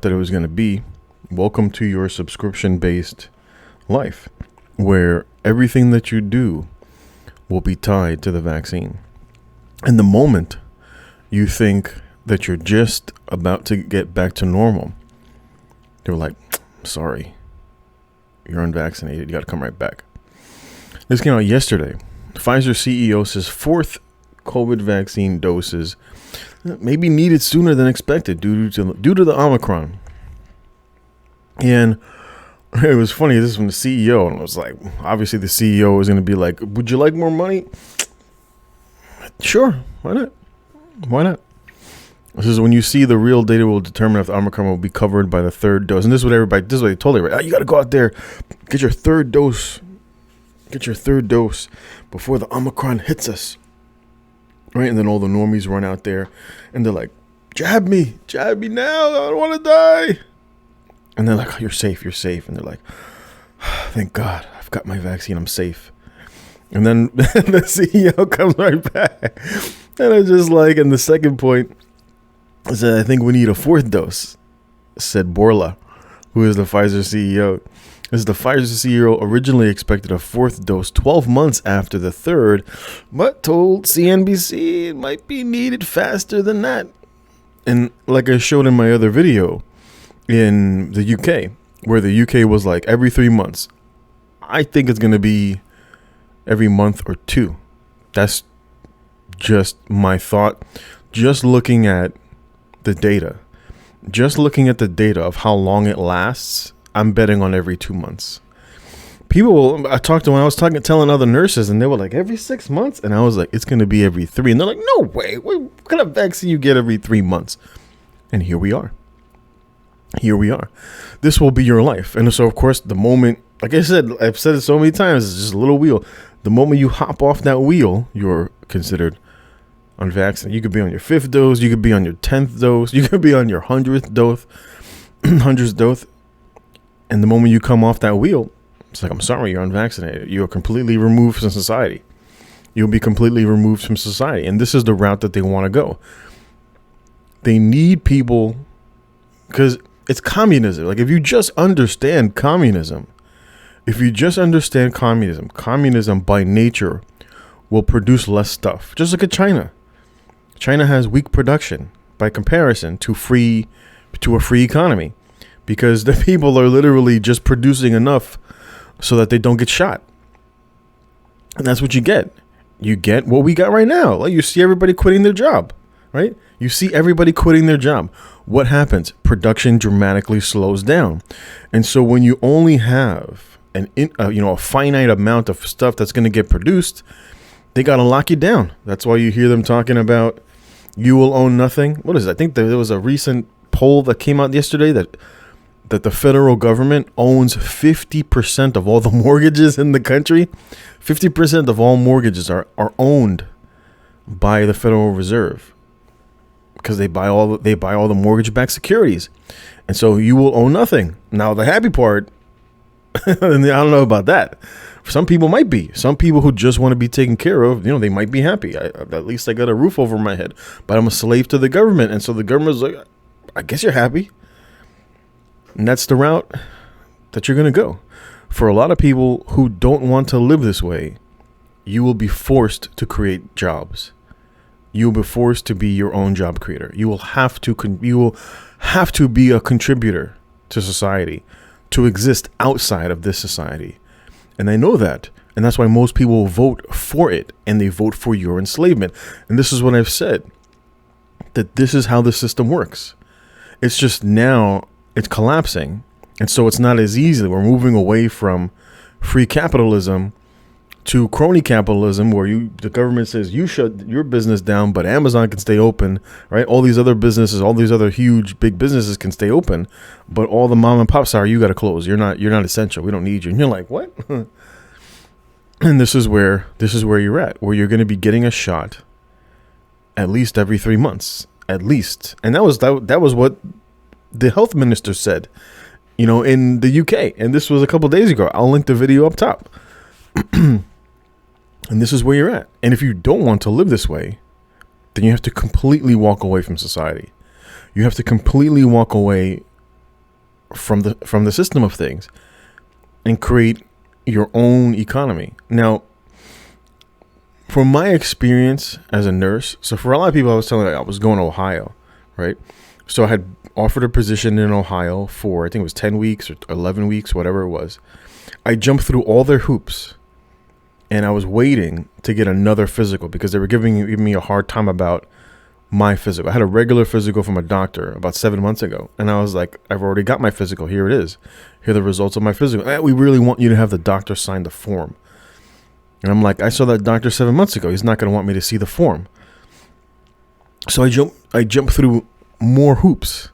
that it was going to be. Welcome to your subscription-based life, where everything that you do will be tied to the vaccine. And the moment you think that you're just about to get back to normal, they're like, sorry, you're unvaccinated. You got to come right back. This came out yesterday. Pfizer CEO says fourth COVID vaccine doses may be needed sooner than expected due to the Omicron. And it was funny. This is from the CEO, and it was like, obviously the CEO is going to be like, would you like more money? Sure. Why not? Why not? This is when you see the real data will determine if the Omicron will be covered by the third dose. And this is what they told everybody. You got to go out there, get your third dose. Get your third dose before the Omicron hits us. Right? And then all the normies run out there and they're like, jab me now. I don't want to die. And they're like, oh, you're safe. And they're like, thank God, I've got my vaccine. I'm safe. And then the CEO comes right back. And it's just like, and the second point is that I think we need a fourth dose, said Borla, who is the Pfizer CEO. As the Pfizer CEO originally expected a fourth dose 12 months after the third, but told CNBC it might be needed faster than that. And like I showed in my other video in the UK, where the UK was like every 3 months, I think it's going to be every month or two. That's just my thought. Just looking at the data of how long it lasts, I'm betting on every 2 months. When I was telling other nurses, and they were like, every 6 months? And I was like, it's going to be every 3. And they're like, no way. What kind of vaccine you get every 3 months? And here we are. This will be your life. And so, of course, the moment, like I said, I've said it so many times, it's just a little wheel. The moment you hop off that wheel, you're considered unvaccinated. You could be on your 5th dose. You could be on your 10th dose. You could be on your 100th dose. And the moment you come off that wheel, it's like, I'm sorry, you're unvaccinated. You are completely removed from society. You'll be completely removed from society. And this is the route that they want to go. They need people, because it's communism. Like, if you just understand communism, communism by nature will produce less stuff. Just look at China. China has weak production by comparison to a free economy. Because the people are literally just producing enough so that they don't get shot. And that's what you get. You get what we got right now. Like, you see everybody quitting their job, right? You see everybody quitting their job. What happens? Production dramatically slows down. And so when you only have a finite amount of stuff that's going to get produced, they got to lock you down. That's why you hear them talking about you will own nothing. What is it? I think there was a recent poll that came out yesterday that the federal government owns 50% of all the mortgages in the country. 50% of all mortgages are owned by the Federal Reserve because they buy all the mortgage-backed securities. And so you will own nothing. Now, the happy part, and I don't know about that. Some people might be. Some people who just want to be taken care of, they might be happy. At least I got a roof over my head. But I'm a slave to the government. And so the government's like, I guess you're happy. And that's the route that you're going to go. For a lot of people who don't want to live this way, you will be forced to create jobs. You will be forced to be your own job creator. You will have to be a contributor to society, to exist outside of this society. And I know that. And that's why most people vote for it, and they vote for your enslavement. And this is what I've said, that this is how the system works. It's just now it's collapsing. And so it's not as easy. We're moving away from free capitalism to crony capitalism, where the government says you shut your business down, but Amazon can stay open, right? All these other businesses, all these other huge big businesses can stay open, but all the mom and pops you got to close. You're not essential. We don't need you. And you're like, what? And this is where you're at, where you're going to be getting a shot at least every 3 months, at least. And that was what the health minister said, in the UK. And this was a couple days ago. I'll link the video up top. And this is where you're at. And if you don't want to live this way, then you have to completely walk away from society. You have to completely walk away from the system of things and create your own economy. Now, from my experience as a nurse, so for a lot of people, I was telling you I was going to Ohio, right? So I had offered a position in Ohio for, I think it was 10 weeks or 11 weeks, whatever it was. I jumped through all their hoops and I was waiting to get another physical because they were giving me a hard time about my physical. I had a regular physical from a doctor about 7 months ago. And I was like, I've already got my physical. Here it is. Here are the results of my physical. We really want you to have the doctor sign the form. And I'm like, I saw that doctor 7 months ago. He's not going to want me to see the form. So I jumped through more hoops.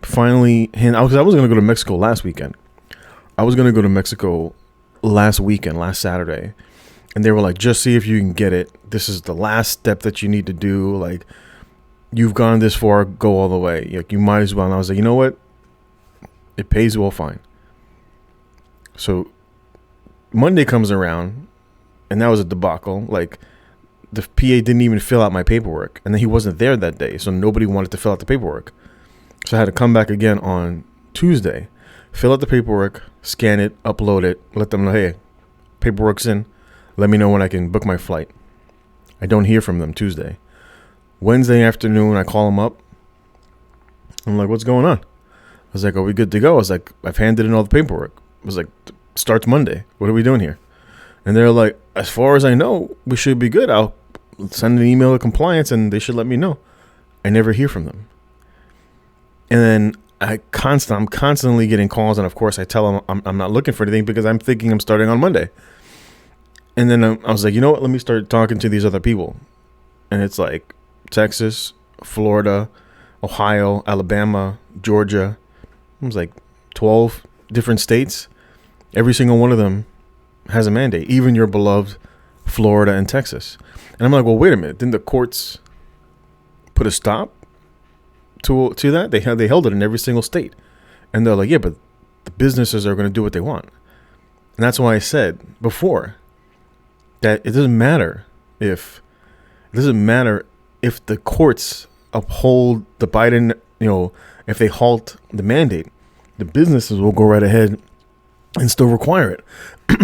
Finally, and I was going to go to Mexico last weekend. I was going to go to Mexico last weekend, last Saturday. And they were like, just see if you can get it. This is the last step that you need to do. Like, you've gone this far, go all the way. Like, you might as well. And I was like, you know what? It pays well fine. So Monday comes around, and that was a debacle. Like, the PA didn't even fill out my paperwork. And then he wasn't there that day, so nobody wanted to fill out the paperwork. So I had to come back again on Tuesday, fill out the paperwork, scan it, upload it, let them know, hey, paperwork's in. Let me know when I can book my flight. I don't hear from them Tuesday. Wednesday afternoon, I call them up. I'm like, what's going on? I was like, are we good to go? I was like, I've handed in all the paperwork. I was like, starts Monday. What are we doing here? And they're like, as far as I know, we should be good. I'll send an email to compliance and they should let me know. I never hear from them. And then I'm constantly getting calls. And of course, I tell them I'm not looking for anything because I'm thinking I'm starting on Monday. And then I was like, you know what? Let me start talking to these other people. And it's like Texas, Florida, Ohio, Alabama, Georgia. It was like 12 different states. Every single one of them has a mandate, even your beloved Florida and Texas. And I'm like, well, wait a minute. Didn't the courts put a stop to that? They held it in every single state. And they're like, yeah, but the businesses are going to do what they want. And that's why I said before that it doesn't matter if the courts uphold the Biden, if they halt the mandate, the businesses will go right ahead and still require it.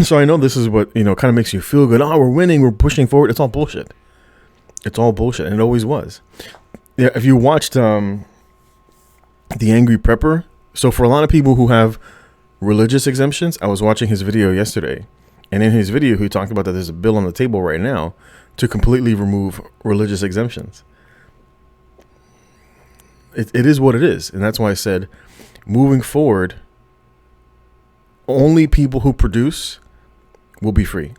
So I know this is what, kind of makes you feel good. Oh, we're winning. We're pushing forward. It's all bullshit. It's all bullshit. And it always was. Yeah. If you watched The Angry Prepper. So for a lot of people who have religious exemptions, I was watching his video yesterday. And in his video, he talked about that there's a bill on the table right now to completely remove religious exemptions. It is what it is. And that's why I said, moving forward, only people who produce will be free.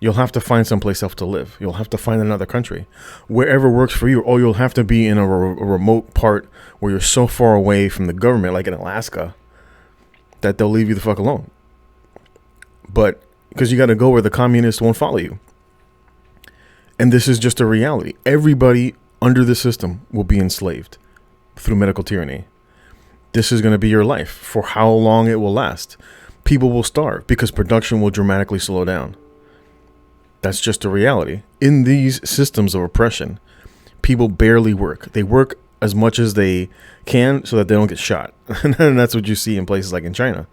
You'll have to find someplace else to live. You'll have to find another country, wherever works for you, or you'll have to be in a remote part where you're so far away from the government, like in Alaska, that they'll leave you the fuck alone. But because you got to go where the communists won't follow you. And this is just a reality. Everybody under the system will be enslaved through medical tyranny. This is going to be your life for how long it will last. People will starve because production will dramatically slow down. That's just a reality. In these systems of oppression, people barely work. They work as much as they can so that they don't get shot. And that's what you see in places like in China.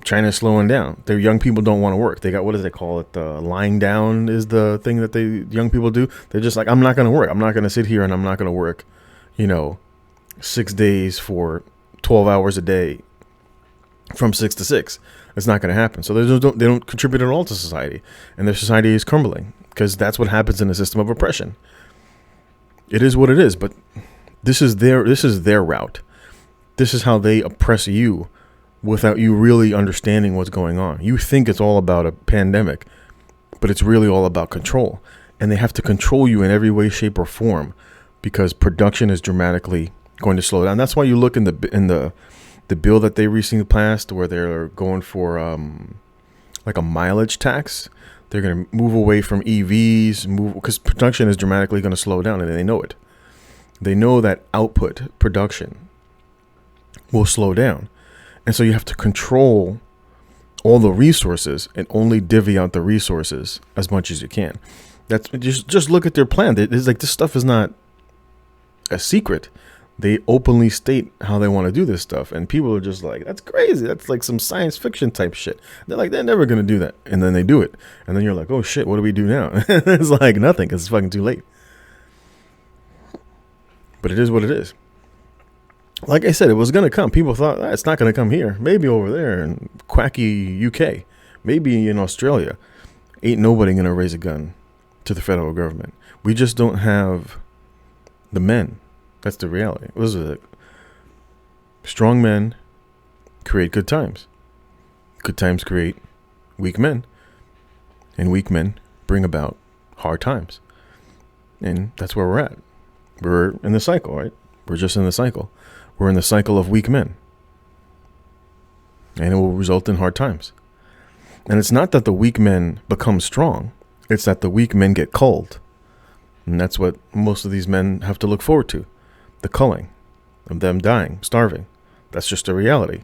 China is slowing down. Their young people don't want to work. They got, what do they call it? Lying down is the thing that young people do. They're just like, I'm not going to work. I'm not going to sit here and I'm not going to work, 6 days for 12 hours a day from 6 to 6. It's not going to happen. So they don't contribute at all to society. And their society is crumbling because that's what happens in a system of oppression. It is what it is. But this is their route. This is how they oppress you without you really understanding what's going on. You think it's all about a pandemic, but it's really all about control. And they have to control you in every way, shape, or form because production is dramatically going to slow down. That's why you look in the bill that they recently passed where they're going for like a mileage tax. They're going to move away from EVs, because production is dramatically going to slow down, and they know it. They know that production will slow down. And so you have to control all the resources and only divvy out the resources as much as you can. That's just look at their plan. It's like this stuff is not a secret. They openly state how they want to do this stuff, and people are just like, that's crazy. That's like some science fiction type shit. They're like, they're never going to do that. And then they do it. And then you're like, oh shit, what do we do now? It's like nothing, because it's fucking too late. But it is what it is. Like I said, it was going to come. People thought, it's not going to come here. Maybe over there in quacky UK. Maybe in Australia. Ain't nobody going to raise a gun to the federal government. We just don't have the men. That's the reality. Those are the strong men create good times. Good times create weak men. And weak men bring about hard times. And that's where we're at. We're in the cycle, right? We're just in the cycle. We're in the cycle of weak men. And it will result in hard times. And it's not that the weak men become strong. It's that the weak men get culled. And that's what most of these men have to look forward to. The culling of them dying, starving. That's just a reality.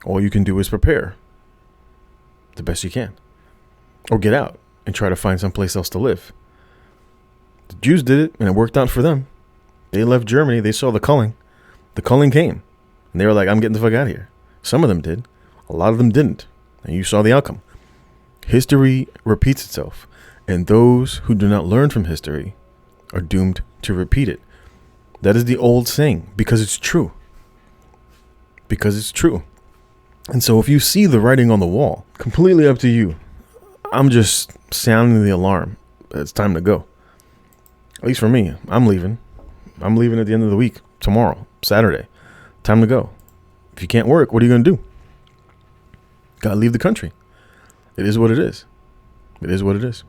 All you can do is prepare the best you can. Or get out and try to find someplace else to live. The Jews did it, and it worked out for them. They left Germany. They saw the culling. The culling came. And they were like, I'm getting the fuck out of here. Some of them did. A lot of them didn't. And you saw the outcome. History repeats itself. And those who do not learn from history are doomed to repeat it. That is the old saying, because it's true. Because it's true. And so if you see the writing on the wall, completely up to you. I'm just sounding the alarm. It's time to go. At least for me, I'm leaving. I'm leaving at the end of the week, tomorrow, Saturday. Time to go. If you can't work, what are you going to do? Got to leave the country. It is what it is. It is what it is.